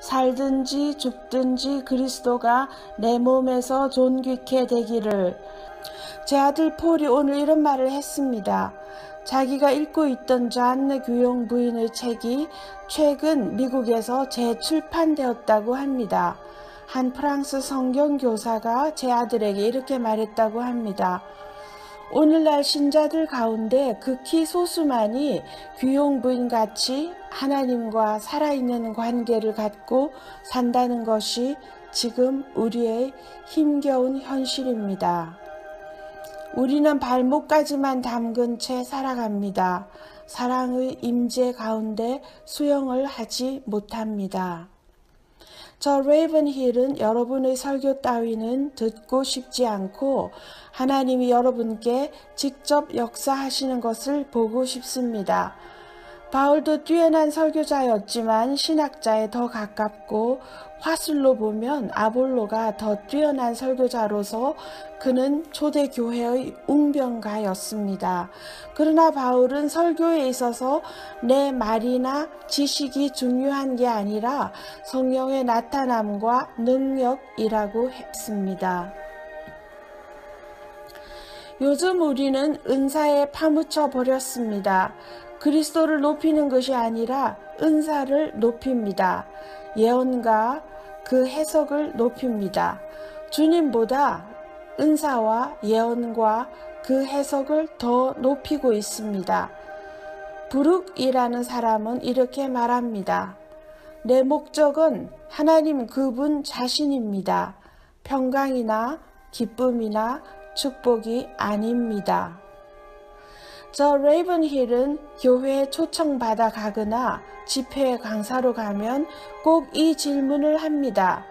살든지 죽든지 그리스도가 내 몸에서 존귀케 되기를. 제 아들 폴이 오늘 이런 말을 했습니다. 자기가 읽고 있던 잔 규용 부인의 책이 최근 미국에서 재출판되었다고 합니다. 한 프랑스 성경교사가 제 아들에게 이렇게 말했다고 합니다. 오늘날 신자들 가운데 극히 소수만이 규용 부인같이 하나님과 살아있는 관계를 갖고 산다는 것이 지금 우리의 힘겨운 현실입니다. 우리는 발목까지만 담근 채 살아갑니다. 사랑의 임재 가운데 수용을 하지 못합니다. 저 레이븐힐은 여러분의 설교 따위는 듣고 싶지 않고 하나님이 여러분께 직접 역사하시는 것을 보고 싶습니다. 바울도 뛰어난 설교자였지만 신학자에 더 가깝고 화술로 보면 아볼로가 더 뛰어난 설교자로서 그는 초대교회의 웅변가였습니다. 그러나 바울은 설교에 있어서 내 말이나 지식이 중요한 게 아니라 성령의 나타남과 능력이라고 했습니다. 요즘 우리는 은사에 파묻혀 버렸습니다. 그리스도를 높이는 것이 아니라 은사를 높입니다. 예언과 그 해석을 높입니다. 주님보다 은사와 예언과 그 해석을 더 높이고 있습니다. 부룩이라는 사람은 이렇게 말합니다. 내 목적은 하나님 그분 자신입니다. 평강이나 기쁨이나 축복이 아닙니다. 저 레이븐힐은 교회에 초청받아 가거나 집회 강사로 가면 꼭 이 질문을 합니다.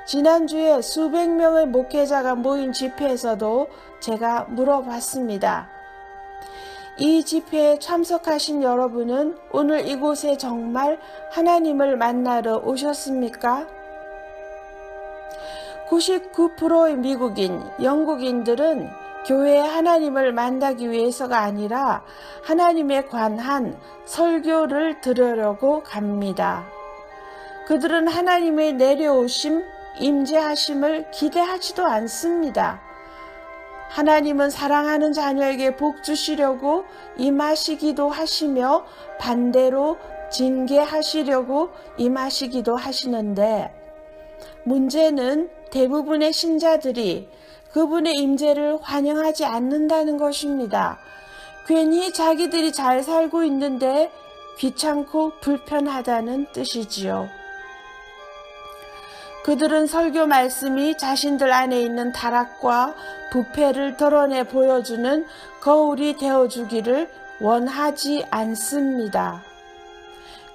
지난주에 수백 명의 목회자가 모인 집회에서도 제가 물어봤습니다. 이 집회에 참석하신 여러분은 오늘 이곳에 정말 하나님을 만나러 오셨습니까? 99%의 미국인, 영국인들은 교회에 하나님을 만나기 위해서가 아니라 하나님에 관한 설교를 들으려고 갑니다. 그들은 하나님의 내려오심, 임재하심을 기대하지도 않습니다. 하나님은 사랑하는 자녀에게 복 주시려고 임하시기도 하시며 반대로 징계하시려고 임하시기도 하시는데 문제는 대부분의 신자들이 그분의 임재를 환영하지 않는다는 것입니다. 괜히 자기들이 잘 살고 있는데 귀찮고 불편하다는 뜻이지요. 그들은 설교 말씀이 자신들 안에 있는 타락과 부패를 드러내 보여주는 거울이 되어주기를 원하지 않습니다.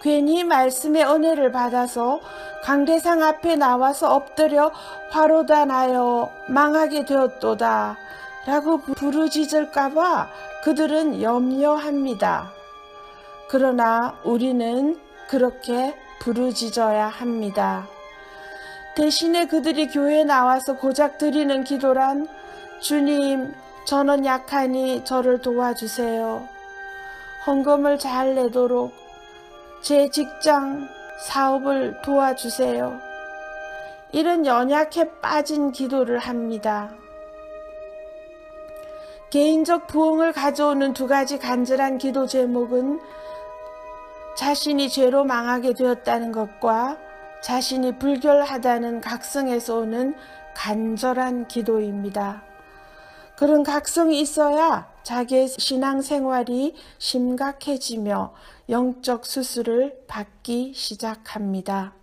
괜히 말씀의 은혜를 받아서 강대상 앞에 나와서 엎드려 화로다 나여 망하게 되었도다 라고 부르짖을까봐 그들은 염려합니다. 그러나 우리는 그렇게 부르짖어야 합니다. 대신에 그들이 교회에 나와서 고작 드리는 기도란 주님, 저는 약하니 저를 도와주세요. 헌금을 잘 내도록 제 직장, 사업을 도와주세요. 이런 연약해 빠진 기도를 합니다. 개인적 부흥을 가져오는 두 가지 간절한 기도 제목은 자신이 죄로 망하게 되었다는 것과 자신이 불결하다는 각성에서 오는 간절한 기도입니다. 그런 각성이 있어야 자기의 신앙생활이 심각해지며 영적 수술을 받기 시작합니다.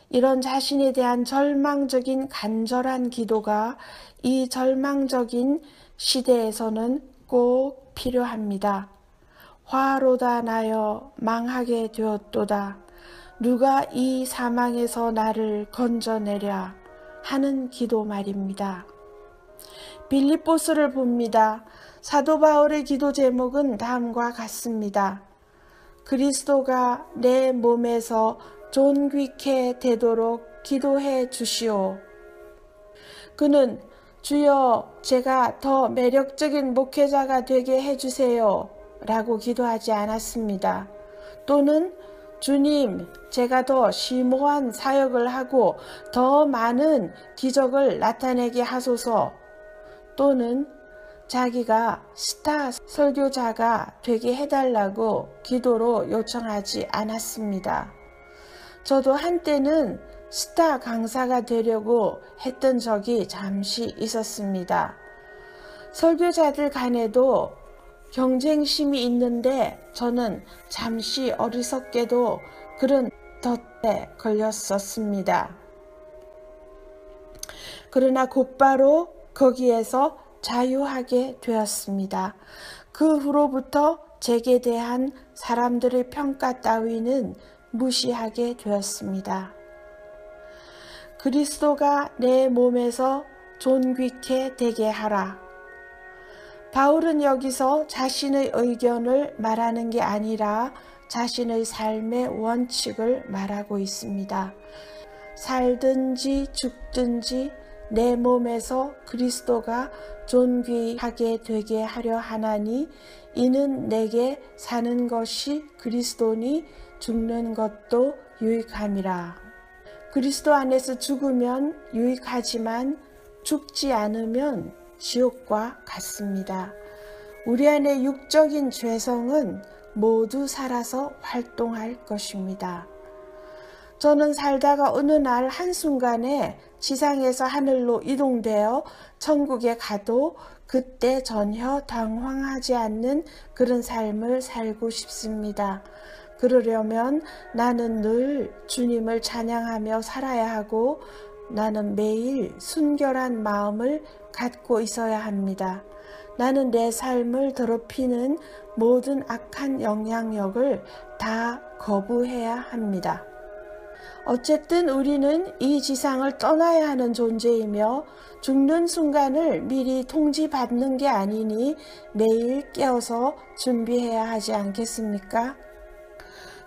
이런 자신에 대한 절망적인 간절한 기도가 이 절망적인 시대에서는 꼭 필요합니다. 화로다 나여 망하게 되었도다. 누가 이 사망에서 나를 건져내랴 하는 기도 말입니다. 빌립보서를 봅니다. 사도 바울의 기도 제목은 다음과 같습니다. 그리스도가 내 몸에서 존귀케 되도록 기도해 주시오. 그는 주여 제가 더 매력적인 목회자가 되게 해주세요 라고 기도하지 않았습니다. 또는 주님, 제가 더 심오한 사역을 하고 더 많은 기적을 나타내게 하소서, 또는 자기가 스타 설교자가 되게 해달라고 기도로 요청하지 않았습니다. 저도 한때는 스타 강사가 되려고 했던 적이 잠시 있었습니다. 설교자들 간에도 경쟁심이 있는데 저는 잠시 어리석게도 그런 덫에 걸렸었습니다. 그러나 곧바로 거기에서 자유하게 되었습니다. 그 후로부터 제게 대한 사람들의 평가 따위는 무시하게 되었습니다. 그리스도가 내 몸에서 존귀케 되게 하라. 바울은 여기서 자신의 의견을 말하는 게 아니라 자신의 삶의 원칙을 말하고 있습니다. 살든지 죽든지 내 몸에서 그리스도가 존귀하게 되게 하려 하나니 이는 내게 사는 것이 그리스도니 죽는 것도 유익함이라. 그리스도 안에서 죽으면 유익하지만 죽지 않으면 지옥과 같습니다. 우리 안에 육적인 죄성은 모두 살아서 활동할 것입니다. 저는 살다가 어느 날 한순간에 지상에서 하늘로 이동되어 천국에 가도 그때 전혀 당황하지 않는 그런 삶을 살고 싶습니다. 그러려면 나는 늘 주님을 찬양하며 살아야 하고 나는 매일 순결한 마음을 갖고 있어야 합니다. 나는 내 삶을 더럽히는 모든 악한 영향력을 다 거부해야 합니다. 어쨌든 우리는 이 지상을 떠나야 하는 존재이며 죽는 순간을 미리 통지받는 게 아니니 매일 깨어서 준비해야 하지 않겠습니까?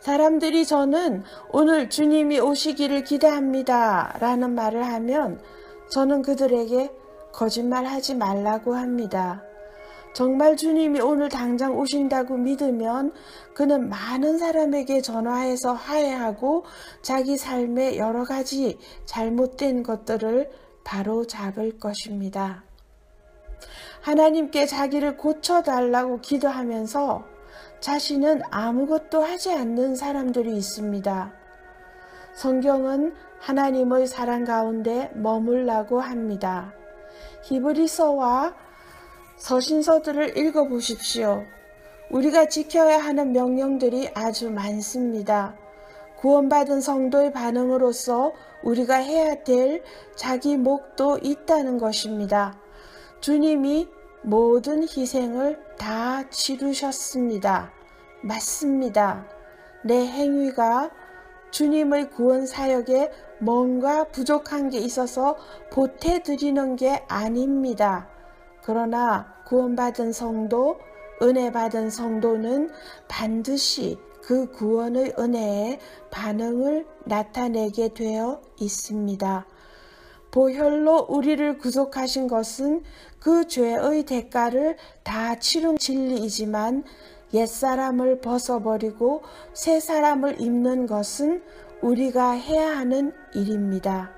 사람들이 저는 오늘 주님이 오시기를 기대합니다 라는 말을 하면 저는 그들에게 거짓말하지 말라고 합니다. 정말 주님이 오늘 당장 오신다고 믿으면 그는 많은 사람에게 전화해서 화해하고 자기 삶의 여러 가지 잘못된 것들을 바로 잡을 것입니다. 하나님께 자기를 고쳐달라고 기도하면서 자신은 아무것도 하지 않는 사람들이 있습니다. 성경은 하나님의 사랑 가운데 머물라고 합니다. 히브리서와 서신서들을 읽어보십시오. 우리가 지켜야 하는 명령들이 아주 많습니다. 구원받은 성도의 반응으로서 우리가 해야 될 자기 몫도 있다는 것입니다. 주님이 모든 희생을 다 치르셨습니다. 맞습니다. 내 행위가 주님의 구원 사역에 뭔가 부족한 게 있어서 보태드리는 게 아닙니다. 그러나 구원받은 성도, 은혜 받은 성도는 반드시 그 구원의 은혜에 반응을 나타내게 되어 있습니다. 보혈로 우리를 구속하신 것은 그 죄의 대가를 다 치른 진리이지만 옛사람을 벗어버리고 새 사람을 입는 것은 우리가 해야 하는 일입니다.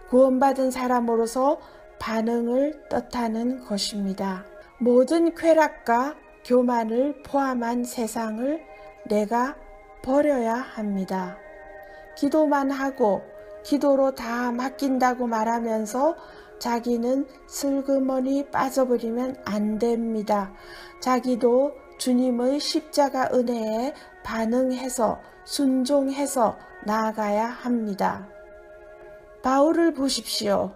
구원받은 사람으로서 반응을 뜻하는 것입니다. 모든 쾌락과 교만을 포함한 세상을 내가 버려야 합니다. 기도만 하고 기도로 다 맡긴다고 말하면서 자기는 슬그머니 빠져버리면 안 됩니다. 자기도 주님의 십자가 은혜에 반응해서 순종해서 나아가야 합니다. 바울을 보십시오.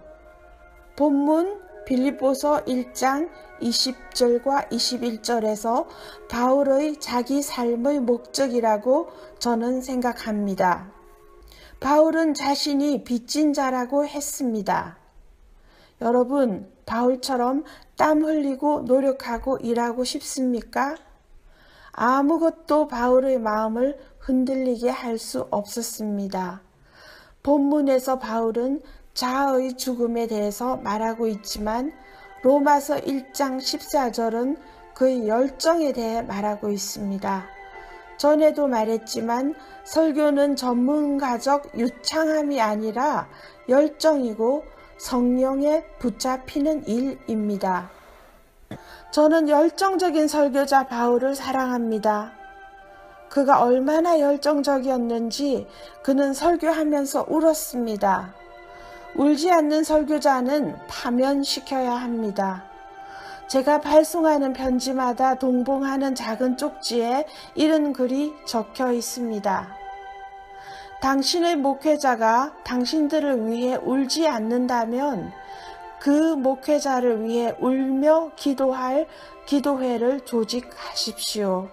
본문 빌립보서 1장 20절과 21절에서 바울의 자기 삶의 목적이라고 저는 생각합니다. 바울은 자신이 빚진 자라고 했습니다. 여러분, 바울처럼 땀 흘리고 노력하고 일하고 싶습니까? 아무것도 바울의 마음을 흔들리게 할 수 없었습니다. 본문에서 바울은 자아의 죽음에 대해서 말하고 있지만 로마서 1장 14절은 그의 열정에 대해 말하고 있습니다. 전에도 말했지만 설교는 전문가적 유창함이 아니라 열정이고 성령에 붙잡히는 일입니다. 저는 열정적인 설교자 바울을 사랑합니다. 그가 얼마나 열정적이었는지 그는 설교하면서 울었습니다. 울지 않는 설교자는 파면시켜야 합니다. 제가 발송하는 편지마다 동봉하는 작은 쪽지에 이런 글이 적혀 있습니다. 당신의 목회자가 당신들을 위해 울지 않는다면 그 목회자를 위해 울며 기도할 기도회를 조직하십시오.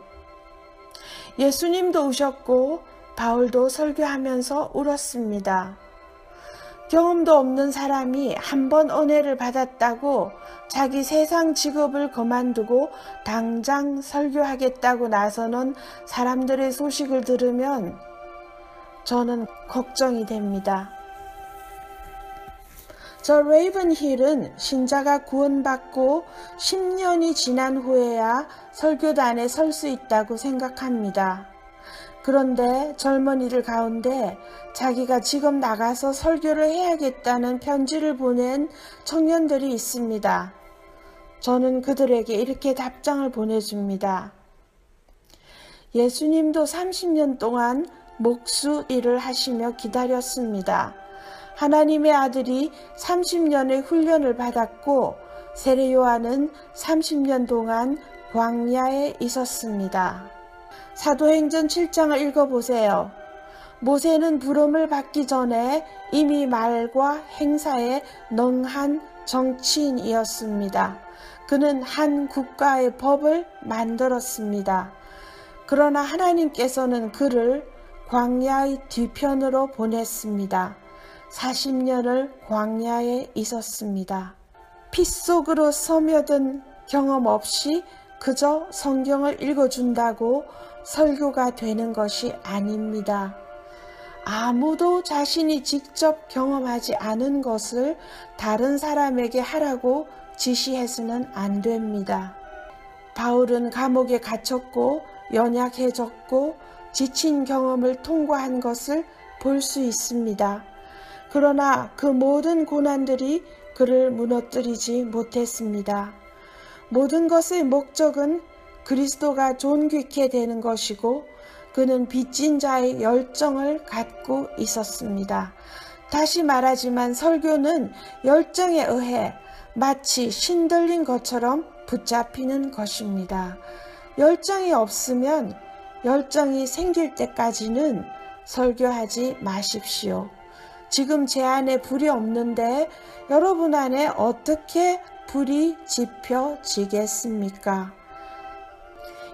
예수님도 우셨고 바울도 설교하면서 울었습니다. 경험도 없는 사람이 한 번 은혜를 받았다고 자기 세상 직업을 그만두고 당장 설교하겠다고 나서는 사람들의 소식을 들으면 저는 걱정이 됩니다. 저 레이븐 힐은 신자가 구원받고 10년이 지난 후에야 설교단에 설 수 있다고 생각합니다. 그런데 젊은이들 가운데 자기가 지금 나가서 설교를 해야겠다는 편지를 보낸 청년들이 있습니다. 저는 그들에게 이렇게 답장을 보내줍니다. 예수님도 30년 동안 목수 일을 하시며 기다렸습니다. 하나님의 아들이 30년의 훈련을 받았고 세례 요한은 30년 동안 광야에 있었습니다. 사도행전 7장을 읽어보세요. 모세는 부름을 받기 전에 이미 말과 행사에 능한 정치인이었습니다. 그는 한 국가의 법을 만들었습니다. 그러나 하나님께서는 그를 광야의 뒤편으로 보냈습니다. 40년을 광야에 있었습니다. 피 속으로 스며든 경험 없이 그저 성경을 읽어준다고 설교가 되는 것이 아닙니다. 아무도 자신이 직접 경험하지 않은 것을 다른 사람에게 하라고 지시해서는 안 됩니다. 바울은 감옥에 갇혔고 연약해졌고 지친 경험을 통과한 것을 볼 수 있습니다. 그러나 그 모든 고난들이 그를 무너뜨리지 못했습니다. 모든 것의 목적은 그리스도가 존귀케 되는 것이고 그는 빚진 자의 열정을 갖고 있었습니다. 다시 말하지만 설교는 열정에 의해 마치 신들린 것처럼 붙잡히는 것입니다. 열정이 없으면 열정이 생길 때까지는 설교하지 마십시오. 지금 제 안에 불이 없는데 여러분 안에 어떻게 불이 지펴지겠습니까?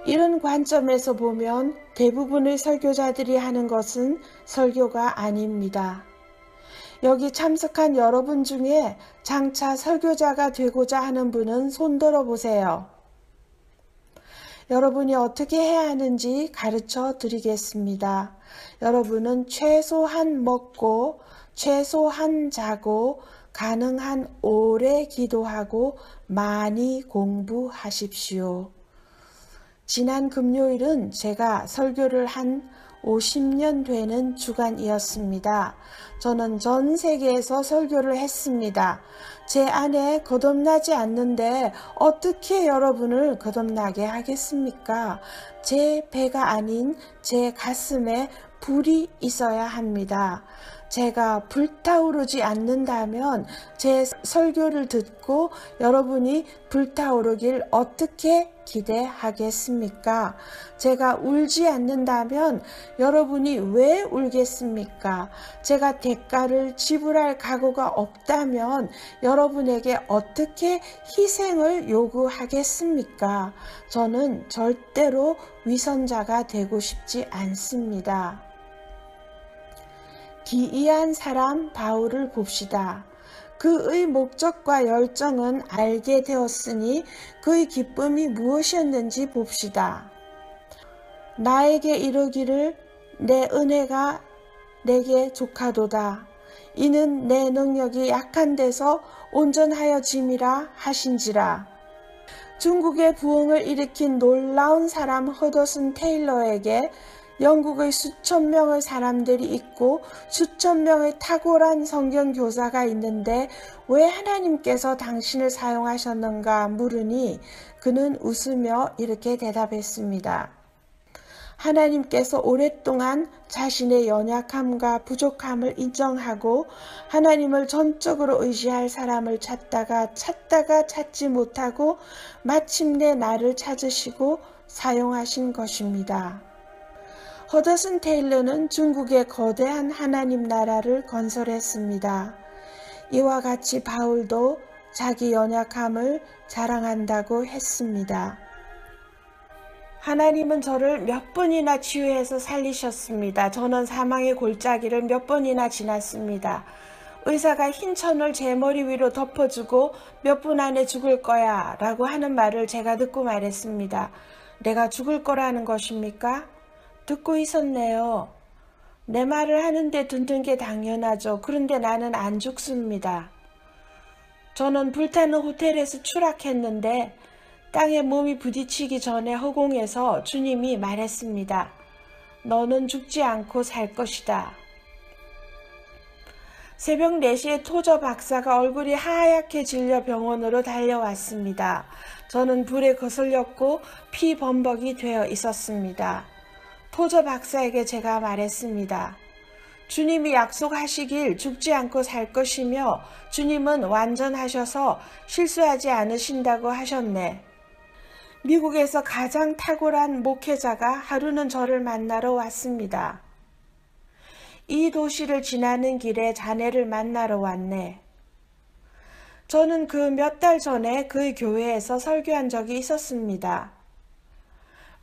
이런 관점에서 보면 대부분의 설교자들이 하는 것은 설교가 아닙니다. 여기 참석한 여러분 중에 장차 설교자가 되고자 하는 분은 손들어 보세요. 여러분이 어떻게 해야 하는지 가르쳐 드리겠습니다. 여러분은 최소한 먹고 최소한 자고 가능한 오래 기도하고 많이 공부하십시오. 지난 금요일은 제가 설교를 한 50년 되는 주간이었습니다. 저는 전 세계에서 설교를 했습니다. 제 안에 거듭나지 않는데 어떻게 여러분을 거듭나게 하겠습니까? 제 배가 아닌 제 가슴에 불이 있어야 합니다. 제가 불타오르지 않는다면 제 설교를 듣고 여러분이 불타오르길 어떻게 기대하겠습니까? 제가 울지 않는다면 여러분이 왜 울겠습니까? 제가 대가를 지불할 각오가 없다면 여러분에게 어떻게 희생을 요구하겠습니까? 저는 절대로 위선자가 되고 싶지 않습니다. 기이한 사람 바울을 봅시다. 그의 목적과 열정은 알게 되었으니 그의 기쁨이 무엇이었는지 봅시다. 나에게 이르기를 내 은혜가 내게 족하도다. 이는 내 능력이 약한 데서 온전하여짐이라 하신지라. 중국의 부흥을 일으킨 놀라운 사람 허더슨 테일러에게 영국의 수천 명의 사람들이 있고 수천 명의 탁월한 성경 교사가 있는데 왜 하나님께서 당신을 사용하셨는가 물으니 그는 웃으며 이렇게 대답했습니다. 하나님께서 오랫동안 자신의 연약함과 부족함을 인정하고 하나님을 전적으로 의지할 사람을 찾다가 찾지 못하고 마침내 나를 찾으시고 사용하신 것입니다. 허더슨 테일러는 중국의 거대한 하나님 나라를 건설했습니다. 이와 같이 바울도 자기 연약함을 자랑한다고 했습니다. 하나님은 저를 몇 번이나 치유해서 살리셨습니다. 저는 사망의 골짜기를 몇 번이나 지났습니다. 의사가 흰 천을 제 머리 위로 덮어주고 몇 분 안에 죽을 거야 라고 하는 말을 제가 듣고 말했습니다. 내가 죽을 거라는 것입니까? 듣고 있었네요. 내 말을 하는데 듣는 게 당연하죠. 그런데 나는 안 죽습니다. 저는 불타는 호텔에서 추락했는데 땅에 몸이 부딪히기 전에 허공에서 주님이 말했습니다. 너는 죽지 않고 살 것이다. 새벽 4시에 토저 박사가 얼굴이 하얗게 질려 병원으로 달려왔습니다. 저는 불에 거슬렸고 피범벅이 되어 있었습니다. 토저 박사에게 제가 말했습니다. 주님이 약속하시길 죽지 않고 살 것이며 주님은 완전하셔서 실수하지 않으신다고 하셨네. 미국에서 가장 탁월한 목회자가 하루는 저를 만나러 왔습니다. 이 도시를 지나는 길에 자네를 만나러 왔네. 저는 그 몇 달 전에 그 교회에서 설교한 적이 있었습니다.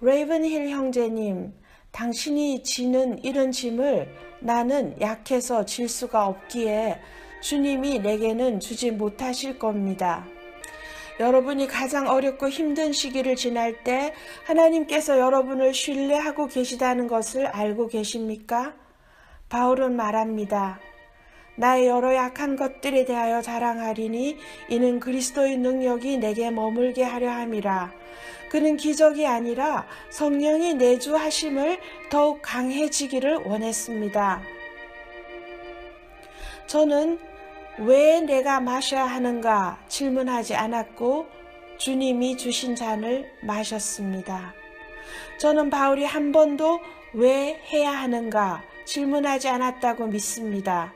레이븐힐 형제님, 당신이 지는 이런 짐을 나는 약해서 질 수가 없기에 주님이 내게는 주지 못하실 겁니다. 여러분이 가장 어렵고 힘든 시기를 지날 때 하나님께서 여러분을 신뢰하고 계시다는 것을 알고 계십니까? 바울은 말합니다. 나의 여러 약한 것들에 대하여 자랑하리니 이는 그리스도의 능력이 내게 머물게 하려 함이라. 그는 기적이 아니라 성령이 내주하심을 더욱 강해지기를 원했습니다. 저는 왜 내가 마셔야 하는가 질문하지 않았고 주님이 주신 잔을 마셨습니다. 저는 바울이 한 번도 왜 해야 하는가 질문하지 않았다고 믿습니다.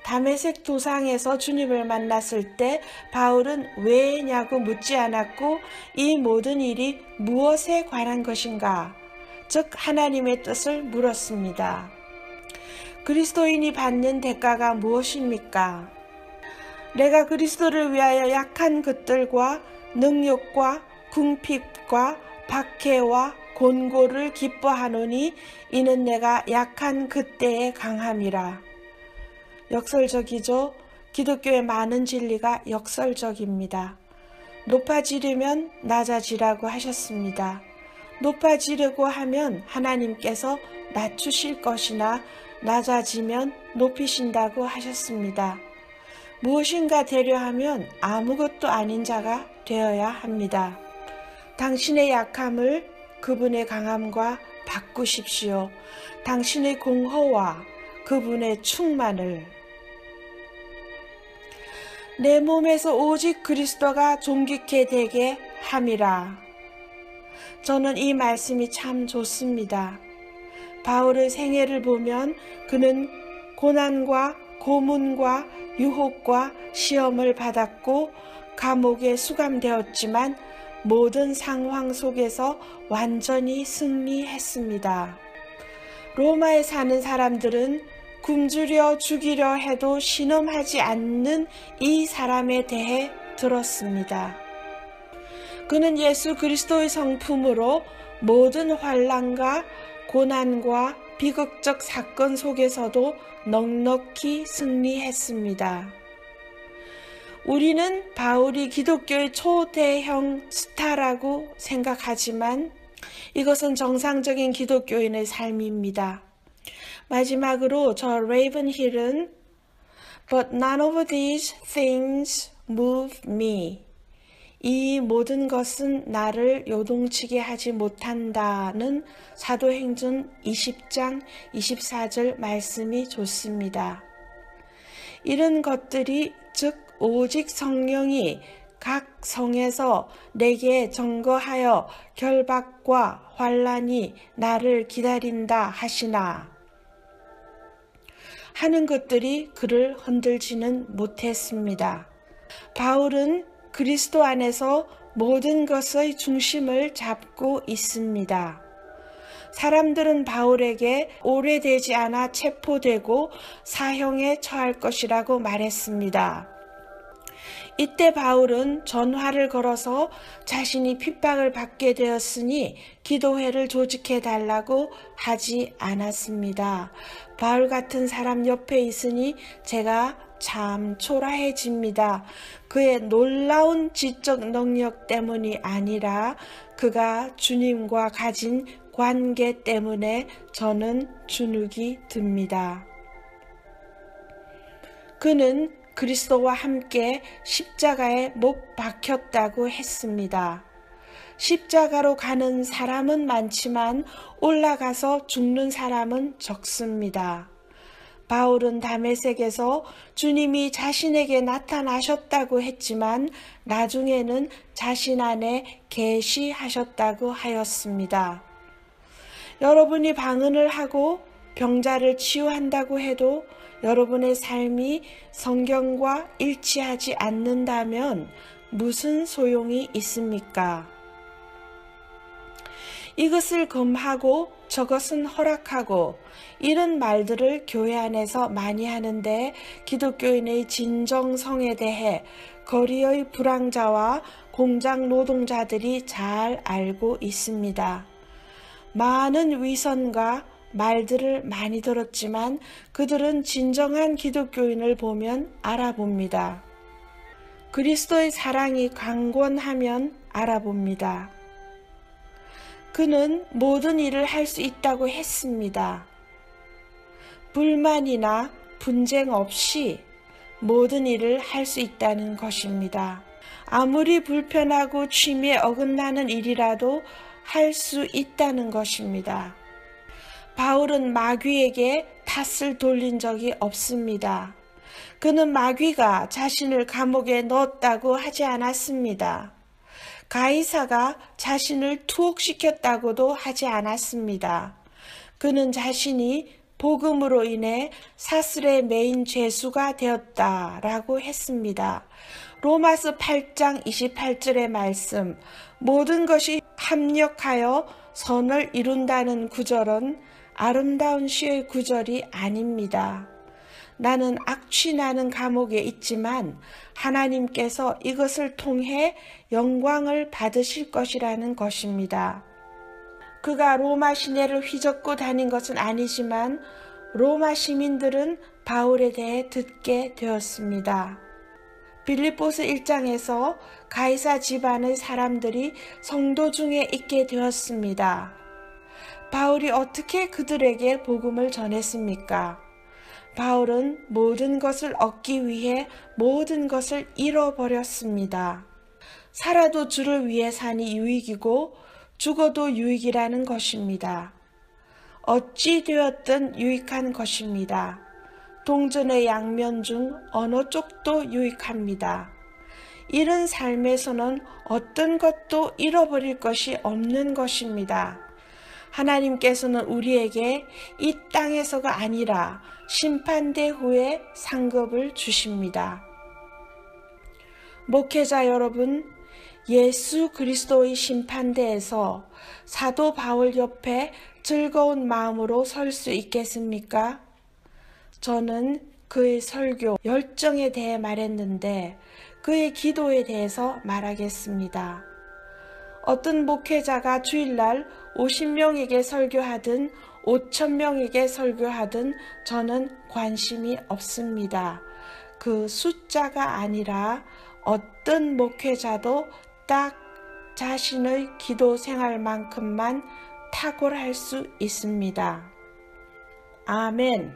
다메섹 도상에서 주님을 만났을 때 바울은 왜냐고 묻지 않았고 이 모든 일이 무엇에 관한 것인가, 즉 하나님의 뜻을 물었습니다. 그리스도인이 받는 대가가 무엇입니까? 내가 그리스도를 위하여 약한 것들과 능욕과 궁핍과 박해와 곤고를 기뻐하노니 이는 내가 약한 그때의 강함이라. 역설적이죠. 기독교의 많은 진리가 역설적입니다. 높아지려면 낮아지라고 하셨습니다. 높아지려고 하면 하나님께서 낮추실 것이나 낮아지면 높이신다고 하셨습니다. 무엇인가 되려 하면 아무것도 아닌 자가 되어야 합니다. 당신의 약함을 그분의 강함과 바꾸십시오. 당신의 공허와 그분의 충만을. 내 몸에서 오직 그리스도가 존귀케 되게 함이라. 저는 이 말씀이 참 좋습니다. 바울의 생애를 보면 그는 고난과 고문과 유혹과 시험을 받았고 감옥에 수감되었지만 모든 상황 속에서 완전히 승리했습니다. 로마에 사는 사람들은 굶주려 죽이려 해도 신음하지 않는 이 사람에 대해 들었습니다. 그는 예수 그리스도의 성품으로 모든 환난과 고난과 비극적 사건 속에서도 넉넉히 승리했습니다. 우리는 바울이 기독교의 초대형 스타라고 생각하지만 이것은 정상적인 기독교인의 삶입니다. 마지막으로 저 레이븐힐은 But none of these things move me. 이 모든 것은 나를 요동치게 하지 못한다는 사도행전 20장 24절 말씀이 좋습니다. 이런 것들이 즉 오직 성령이 각 성에서 내게 증거하여 결박과 환난이 나를 기다린다 하시나 하는 것들이 그를 흔들지는 못했습니다. 바울은 그리스도 안에서 모든 것의 중심을 잡고 있습니다. 사람들은 바울에게 오래되지 않아 체포되고 사형에 처할 것이라고 말했습니다. 이때 바울은 전화를 걸어서 자신이 핍박을 받게 되었으니 기도회를 조직해 달라고 하지 않았습니다. 바울 같은 사람 옆에 있으니 제가 참 초라해집니다. 그의 놀라운 지적 능력 때문이 아니라 그가 주님과 가진 관계 때문에 저는 주눅이 듭니다. 그는 그리스도와 함께 십자가에 못 박혔다고 했습니다. 십자가로 가는 사람은 많지만 올라가서 죽는 사람은 적습니다. 바울은 다메섹에서 주님이 자신에게 나타나셨다고 했지만 나중에는 자신 안에 계시하셨다고 하였습니다. 여러분이 방언을 하고 병자를 치유한다고 해도 여러분의 삶이 성경과 일치하지 않는다면 무슨 소용이 있습니까? 이것을 금하고 저것은 허락하고 이런 말들을 교회 안에서 많이 하는데 기독교인의 진정성에 대해 거리의 불황자와 공장 노동자들이 잘 알고 있습니다. 많은 위선과 말들을 많이 들었지만 그들은 진정한 기독교인을 보면 알아봅니다. 그리스도의 사랑이 강권하면 알아봅니다. 그는 모든 일을 할 수 있다고 했습니다. 불만이나 분쟁 없이 모든 일을 할 수 있다는 것입니다. 아무리 불편하고 취미에 어긋나는 일이라도 할 수 있다는 것입니다. 바울은 마귀에게 탓을 돌린 적이 없습니다. 그는 마귀가 자신을 감옥에 넣었다고 하지 않았습니다. 가이사가 자신을 투옥시켰다고도 하지 않았습니다. 그는 자신이 복음으로 인해 사슬에 매인 죄수가 되었다라고 했습니다. 로마서 8장 28절의 말씀, 모든 것이 합력하여 선을 이룬다는 구절은 아름다운 시의 구절이 아닙니다. 나는 악취나는 감옥에 있지만 하나님께서 이것을 통해 영광을 받으실 것이라는 것입니다. 그가 로마 시내를 휘젓고 다닌 것은 아니지만 로마 시민들은 바울에 대해 듣게 되었습니다. 빌립보서 1장에서 가이사 집안의 사람들이 성도 중에 있게 되었습니다. 바울이 어떻게 그들에게 복음을 전했습니까? 바울은 모든 것을 얻기 위해 모든 것을 잃어버렸습니다. 살아도 주를 위해 사니 유익이고 죽어도 유익이라는 것입니다. 어찌 되었든 유익한 것입니다. 동전의 양면 중 어느 쪽도 유익합니다. 이런 삶에서는 어떤 것도 잃어버릴 것이 없는 것입니다. 하나님께서는 우리에게 이 땅에서가 아니라 심판대 후에 상급을 주십니다. 목회자 여러분, 예수 그리스도의 심판대에서 사도 바울 옆에 즐거운 마음으로 설 수 있겠습니까? 저는 그의 설교 열정에 대해 말했는데 그의 기도에 대해서 말하겠습니다. 어떤 목회자가 주일날 50명에게 설교하든 5,000명에게 설교하든 저는 관심이 없습니다. 그 숫자가 아니라 어떤 목회자도 딱 자신의 기도 생활만큼만 탁월할 수 있습니다. 아멘.